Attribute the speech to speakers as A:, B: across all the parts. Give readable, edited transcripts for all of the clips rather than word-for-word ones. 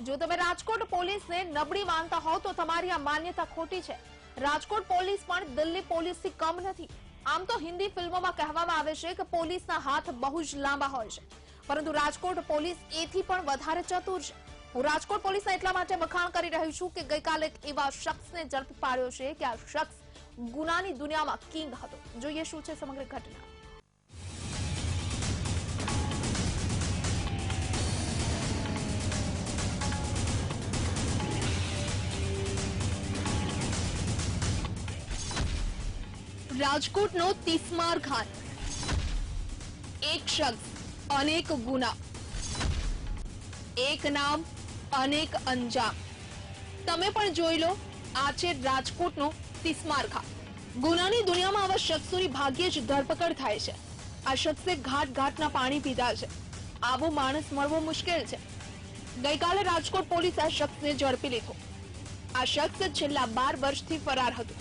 A: જો તમે રાજકોટ પોલીસને નબળી માનતા હો તો તમારી આ માન્યતા ખોટી છે। રાજકોટ પોલીસ પણ દિલ્હી પોલીસથી કમ નથી। આમ તો હિન્દી ફિલ્મોમાં કહેવામાં આવે છે કે પોલીસના હાથ બહુ જ લાંબા હોય છે, પરંતુ રાજકોટ પોલીસ એથી પણ વધારે ચતુર છે। હું રાજકોટ પોલીસના એટલા માટે વખાણ કરી રહી છું કે ગઈકાલે એક એવા શખ્સને ઝડપી પાડ્યો છે કે આ શખ્સ ગુનાની દુનિયામાં કિંગ હતો। જોઈએ શું છે સમગ્ર ઘટના। રાજકોટનો તિસ્માર ખાન, એક શખ્સ અનેક ગુના, એક નામ અનેક અંજામ। તમે પણ જોઈ લો, આ છે રાજકોટનો તિસ્માર ખાન। ગુનાની દુનિયામાં આવા શખ્સોની ભાગ્યે જ ધરપકડ થાય છે। આ શખ્સે ઘાટ ઘાટના પાણી પીધા છે। આવો માણસ મળવો મુશ્કેલ છે। ગઈકાલે રાજકોટ પોલીસે આ શખ્સને ઝડપી લીધો। આ શખ્સ છેલ્લા 12 વર્ષથી ફરાર હતો।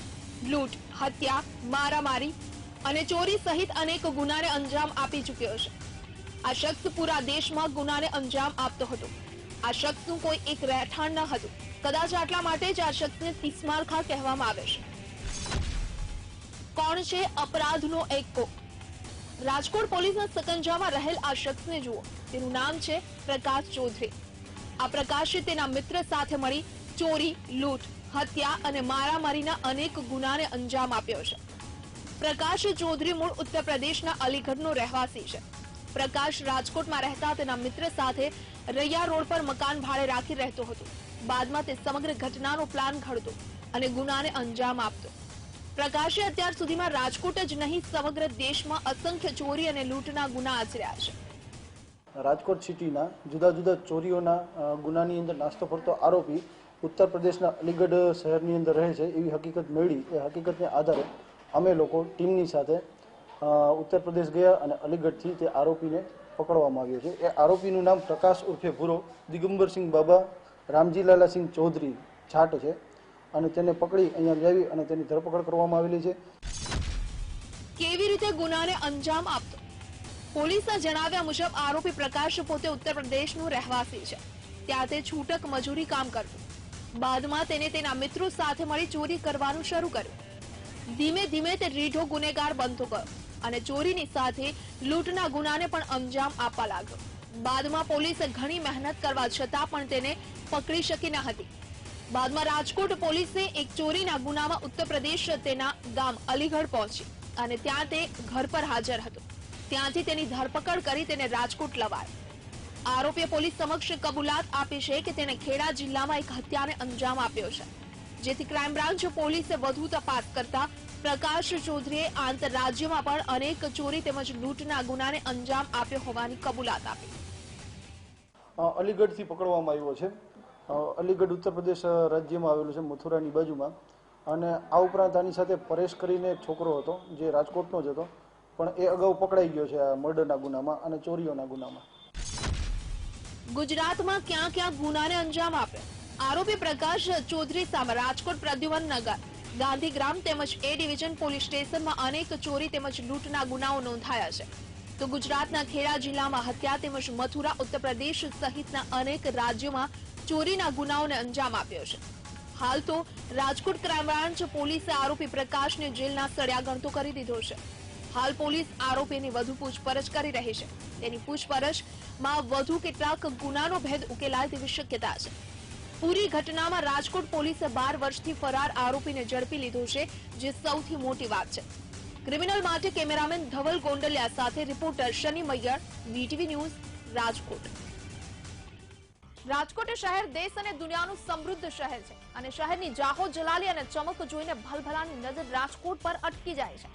A: લૂંટ, હત્યા, મારામારી અને ચોરી સહિત અનેક ગુનાને અંજામ આપી ચૂક્યો છે। આ શખ્સ પૂરા દેશમાં ગુનાને અંજામ આપતો હતો। આ શખ્સનું કોઈ એક રહેઠાણ ન હતું। કદાચ આટલા માટે જ આ શખ્સને તિસ્માર ખાન કહેવામાં આવે છે। કોણ છે અપરાધનો એકો? રાજકોટ પોલીસના સકંજામાં રહેલ આ શખ્સને જુઓ। તેનું નામ છે પ્રકાશ ચૌધરી। આ પ્રકાશે તેના મિત્ર સાથે મળી ચોરી, લૂંટ, હત્યા અને મારામારીના અનેક ગુનાને અંજામ આપ્યો છે। પ્રકાશ ચૌધરી મૂળ ઉત્તર પ્રદેશના અલીગઢનો રહેવાસી છે। પ્રકાશ રાજકોટમાં રહેતા તેના મિત્ર સાથે રૈયા રોડ પર મકાન ભાડે રાખી રહેતો હતો। બાદમાં તે સમગ્ર ઘટનાનો પ્લાન ઘડતો અને ગુનાને અંજામ આપતો। પ્રકાશે અત્યાર સુધીમાં રાજકોટ જ નહીં સમગ્ર દેશમાં અસંખ્ય ચોરી અને લૂંટના ગુના આચર્યા છે।
B: રાજકોટ સિટીના જુદા જુદા ચોરીઓના ગુનાની અંદર નાસ્તો ફરતો આરોપી ઉત્તર પ્રદેશના અલીગઢ શહેરની અંદર રહે છે એવી હકીકત મળી। એ હકીકતને આધારે અમે લોકો ટીમની સાથે ઉત્તર પ્રદેશ ગયા અને અલીગઢથી તે આરોપીને પકડવામાં આવ્યો છે। એ આરોપીનું નામ પ્રકાશ ઉર્ફે ભૂરો દિગંબરસિંહ બાબા રામજીલાલાસિંહ ચૌધરી છાટ છે અને તેને પકડી અહીંયા લાવી અને તેની ધરપકડ કરવામાં આવેલી છે।
A: કેવી રીતે ગુનાને અંજામ આપતો? પોલીસના જણાવ્યા મુજબ આરોપી પ્રકાશ પોતે ઉત્તર પ્રદેશનો રહેવાસી છે। ત્યાં તે છૂટક મજૂરી કામ કરતો। બાદમાં તેને તેના મિત્રો સાથે મળી ચોરી કરવાનું શરૂ કર્યું। ધીમે ધીમે તે રીઢો ગુનેગાર બનતો ગયો અને ચોરીની સાથે લૂંટના ગુનાને પણ અંજામ આપવા લાગ્યો। બાદમાં પોલીસે ઘણી મહેનત કરવા છતાં પણ તેને પકડી શકી ન હતી। બાદમાં રાજકોટ પોલીસે એક ચોરીના ગુનામાં ઉત્તર પ્રદેશ તેના ગામ અલીગઢ પહોંચી અને ત્યાં તે ઘર પર હાજર હતો। ત્યાંથી તેની ધરપકડ કરી તેને રાજકોટ લવાયો। આરોપીએ પોલીસ સમક્ષ કબૂલાત આપી છે કે તેણે ખેડા જિલ્લામાં એક હત્યાને અંજામ આપ્યો છે, જેથી ક્રાઇમ બ્રાન્ચ પોલીસે વધુ તપાસ કરતા પ્રકાશ ચૌધરીએ આંતરરાજ્યમાં પણ અનેક ચોરી તેમજ લૂંટના ગુનાને અંજામ આપ્યો હોવાની કબૂલાત આપી।
B: અલીગઢથી પકડવામાં આવ્યો છે। અલીગઢ ઉત્તર પ્રદેશ રાજ્યમાં આવેલું છે, મથુરાની બાજુમાં। અને આ ઉપરાંત આની સાથે પરેશ કરીને એક છોકરો હતો જે રાજકોટનો જ હતો, પણ એ અગાઉ પકડાઈ ગયો છે આ મર્ડરના ગુનામાં અને ચોરીઓના ગુનામાં।
A: ગુજરાતમાં ક્યાં ક્યાં ગુનાને અંજામ આપ્યો? આરોપી પ્રકાશ ચૌધરી સામે રાજકોટ પ્રદ્યુમન નગર, ગાંધીગ્રામ તેમજ એ ડિવિઝન પોલીસ સ્ટેશનમાં અનેક ચોરી તેમજ લૂંટના ગુનાઓ નોંધાયા છે। તો ગુજરાતના ખેડા જિલ્લામાં હત્યા તેમજ મથુરા, ઉત્તર પ્રદેશ સહિતના અનેક રાજ્યોમાં ચોરીના ગુનાઓને અંજામ આપ્યો છે। હાલ તો રાજકોટ ક્રાઇમ બ્રાન્ચ પોલીસે આરોપી પ્રકાશને જેલના સળિયા ગણતો કરી દીધો છે। હાલ પોલીસ આરોપીની વધુ પૂછપરછ કરી રહી છે। તેની પૂછપરછમાં વધુ કેટલાક ગુનાનો ભેદ ઉકેલાય તેવી શક્યતા છે। પૂરી ઘટનામાં રાજકોટ પોલીસે 12 વર્ષથી ફરાર આરોપીને ઝડપી લીધો છે, જે સૌથી મોટી વાત છે। ક્રિમિનલ માટે કેમેરામેન ધવલ ગોંડલિયા સાથે રિપોર્ટર શનિ મૈયર, વીટીવી ન્યૂઝ, રાજકોટ। રાજકોટ શહેર દેશ અને દુનિયાનું સમૃદ્ધ શહેર છે અને શહેરની જાહો જલાલી અને ચમક જોઈને ભલભલાની નજર રાજકોટ પર અટકી જાય છે।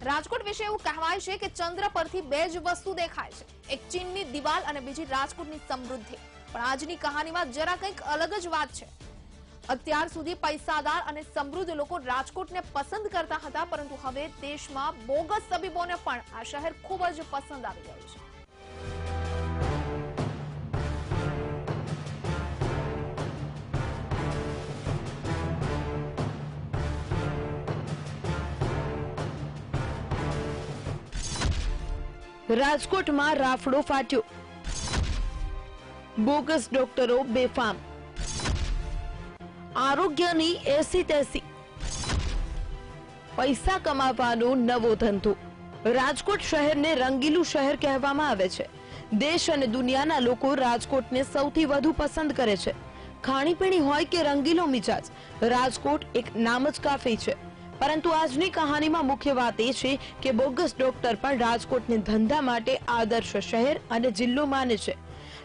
A: રાજકોટ વિશે એવું કહેવાય છે કે ચંદ્ર પરથી બે જ વસ્તુ દેખાય છે, એક ચીનની દિવાલ અને બીજી રાજકોટની સમૃદ્ધિ। પણ આજની કહાનીમાં જરા કંઈક અલગ જ વાત છે। અત્યાર સુધી પૈસાદાર અને સમૃદ્ધ લોકો રાજકોટને પસંદ કરતા હતા, પરંતુ હવે દેશમાં બોગસ તબીબોને પણ આ શહેર ખૂબ જ પસંદ આવી ગયું છે। રાજકોટમાં રાફડો ફાટ્યો, બોગસ ડોક્ટરો બેફામ। આરોગ્યની એસી તેસી, પૈસા કમાવાનો નવો ધંધો। રાજકોટ શહેરને રંગીલું શહેર કહેવામાં આવે છે। દેશ અને દુનિયાના લોકો રાજકોટને સૌથી વધુ પસંદ કરે છે। ખાણીપીણી હોય કે રંગીલો મિજાજ, રાજકોટ એક નામ જ કાફી છે। પરંતુ આજની કહાનીમાં મુખ્ય વાત એ છે કે બોગસ ડોક્ટર પણ રાજકોટને ધંધા માટે આદર્શ શહેર અને જિલ્લો માને છે।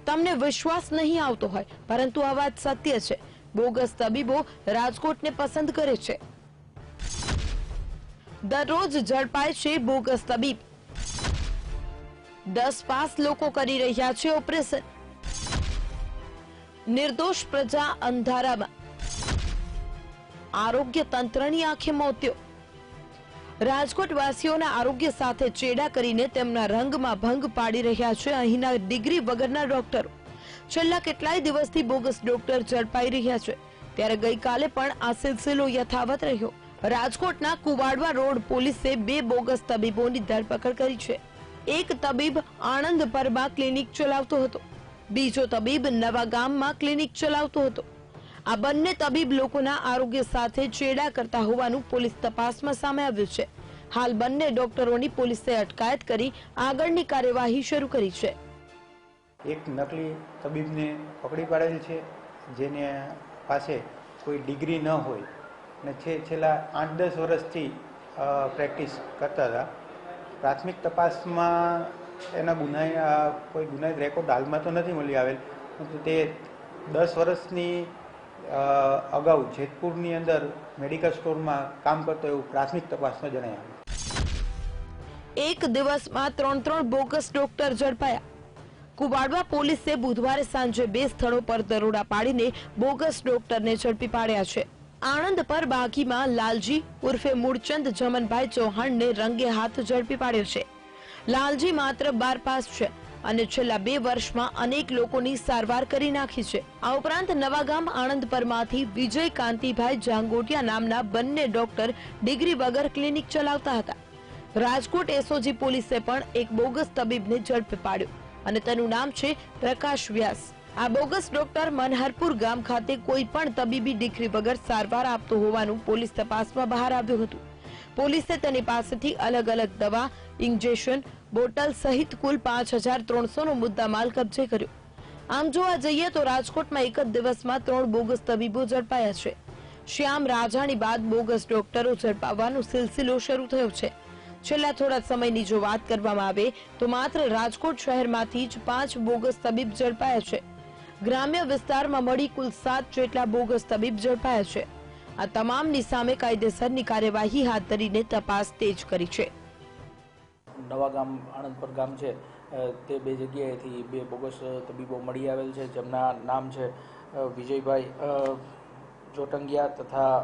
A: તમને વિશ્વાસ નહીં આવતો હોય, પરંતુ આ વાત સત્ય છે। બોગસ તબીબો રાજકોટને પસંદ કરે છે। દરરોજ ઝડપાય છે બોગસ તબીબ। 10 પાસ લોકો કરી રહ્યા છે ઓપરેશન। નિર્દોષ પ્રજા અંધારામાં, આરોગ્ય તંત્રની આંખે મોતિયો। રાજકોટ વાસીઓના આરોગ્ય સાથે ચેડા કરીને તેમના રંગમાં ભંગ પાડી રહ્યા છે અહીંના ડિગ્રી વગરના ડોક્ટરો। છેલ્લા કેટલાય દિવસથી બોગસ ડોક્ટર ઝડપાઈ રહ્યા છે, ત્યારે ગઈકાલે પણ આ સિલસિલો યથાવત રહ્યો। રાજકોટના કુવાડવા રોડ પોલીસે 2 બોગસ તબીબોની ધરપકડ કરી છે। એક તબીબ આણંદ પરમાં ક્લિનિક ચલાવતો હતો, બીજો તબીબ નવા ગામમાં ક્લિનિક ચલાવતો હતો। આ બંને તબીબ લોકોના આરોગ્ય સાથે ચેડા કરતા હોવાનું પોલીસ તપાસમાં સામે આવ્યું છે। હાલ બંને ડોક્ટરોની પોલીસે અટકાયત કરી આગળની કાર્યવાહી શરૂ કરી છે।
C: એક નકલી તબીબને પકડી પાડેલ છે, જેને પાસે કોઈ ડિગ્રી ન હોય અને છેલ્લા 8-10 વર્ષથી પ્રેક્ટિસ કરતા હતા। પ્રાથમિક તપાસમાં એના કોઈ ગુનાહિત રેકોર્ડ હાલમાં તો નથી મળી આવેલ, પરંતુ તે 10 વર્ષની અગાઉ જેતપુરની અંદર મેડિકલ સ્ટોરમાં કામ કરતો એવું પ્રાથમિક તપાસમાં જણાવ્યું।
A: એક દિવસમાં 3 બોગસ ડોક્ટર ઝડપાયા। કુવાડવા પોલીસે બુધવારે સાંજે 2 સ્થળો પર દરોડા પાડીને બોગસ ડોક્ટરને ઝડપી પાડ્યા છે। આણંદ પર બાગીમાં લાલજી ઉર્ફે મૂળચંદ જમનભાઈ ચૌહાણને રંગે હાથ ઝડપી પાડ્યો છે। લાલજી માત્ર 12 પાસ છે અને છેલ્લા 2 વર્ષમાં અનેક લોકોની સારવાર કરી નાખી છે। આ ઉપરાંત નવાગામ આણંદ પરમાંથી વિજય કાંતિભાઈ જાંગોટિયા નામના બંને ડોક્ટર ડિગ્રી વગર ક્લિનિક ચલાવતા હતા। રાજકોટ એસઓજી પોલીસે પણ એક બોગસ તબીબને ઝડપી પાડ્યો અને તેનું નામ છે પ્રકાશ વ્યાસ। આ બોગસ ડોક્ટર મનહરપુર ગામ ખાતે કોઈ પણ તબીબી ડિગ્રી વગર સારવાર આપતો હોવાનું પોલીસ તપાસમાં બહાર આવ્યું હતું। પોલીસે તેની પાસેથી અલગ અલગ દવા, ઇન્જેક્શન, બોટલ સહિત કુલ 5300 નો મુદ્દામાલ કબજે કર્યો। આમ જોવા જઈએ તો રાજકોટમાં એક જ દિવસમાં 3 બોગસ તબીબો ઝડપાયા છે। શ્યામ રાજાણી બાદ બોગસ ડોક્ટરો ઝડપાવવાનો સિલસિલો શરૂ થયો છે। છેલ્લા થોડા સમયની જો વાત કરવામાં આવે તો માત્ર રાજકોટ શહેરમાંથી જ 5 બોગસ તબીબ ઝડપાયા છે। ગ્રામ્ય વિસ્તારમાં મળી કુલ 7 જેટલા બોગસ તબીબ ઝડપાયા છે। આ તમામની સામે કાયદેસરની કાર્યવાહી હાથ ધરીને તપાસ તેજ કરી છે।
D: નવા ગામ આણંદ પર ગામ છે તે 2 જગ્યાએથી 2 બોગસ તબીબો મળી આવેલ છે, જેમના નામ છે વિજયભાઈ જોટંગિયા તથા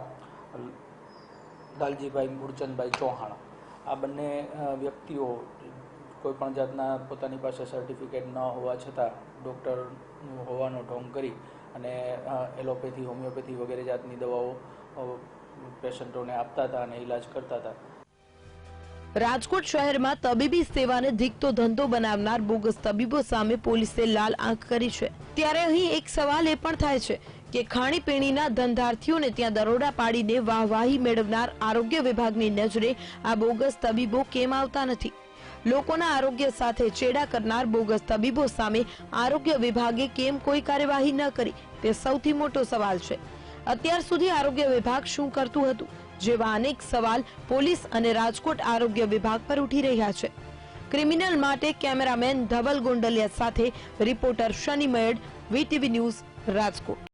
D: લાલજીભાઈ મૂળચંદભાઈ ચૌહાણ। આ બંને વ્યક્તિઓ કોઈપણ જાતના પોતાની પાસે સર્ટિફિકેટ ન હોવા છતાં ડૉક્ટર હોવાનો ઢોંગ કરી અને એલોપેથી, હોમિયોપેથી વગેરે જાતની દવાઓ પેશન્ટોને આપતા હતા અને ઇલાજ કરતા હતા।
A: રાજકોટ શહેરમાં તબીબી સેવાને ધીકતો ધંધો બનાવનાર બોગસ તબીબો સામે પોલીસે લાલ આંખ કરી છે। ત્યારે અહીં એક સવાલ એ પણ થાય છે કે ખાણીપીણીના ધંધાર્થીઓને ત્યાં દરોડા પાડીને વાહવાહી મેળવનાર આરોગ્ય વિભાગની નજરે આ બોગસ તબીબો કેમ આવતા નથી? લોકોના આરોગ્ય સાથે ચેડા કરનાર બોગસ તબીબો સામે આરોગ્ય વિભાગે કેમ કોઈ કાર્યવાહી ન કરી, તે સૌથી મોટો સવાલ છે। અત્યાર સુધી આરોગ્ય વિભાગ શું કરતું હતું, જેવા અનેક સવાલ પોલીસ અને રાજકોટ આરોગ્ય વિભાગ પર ઉઠી રહ્યા છે। ક્રિમિનલ માટે કેમેરામેન ધવલ ગોંડલિયા સાથે રિપોર્ટર શનિ મેડ, વીટીવી ન્યૂઝ, રાજકોટ।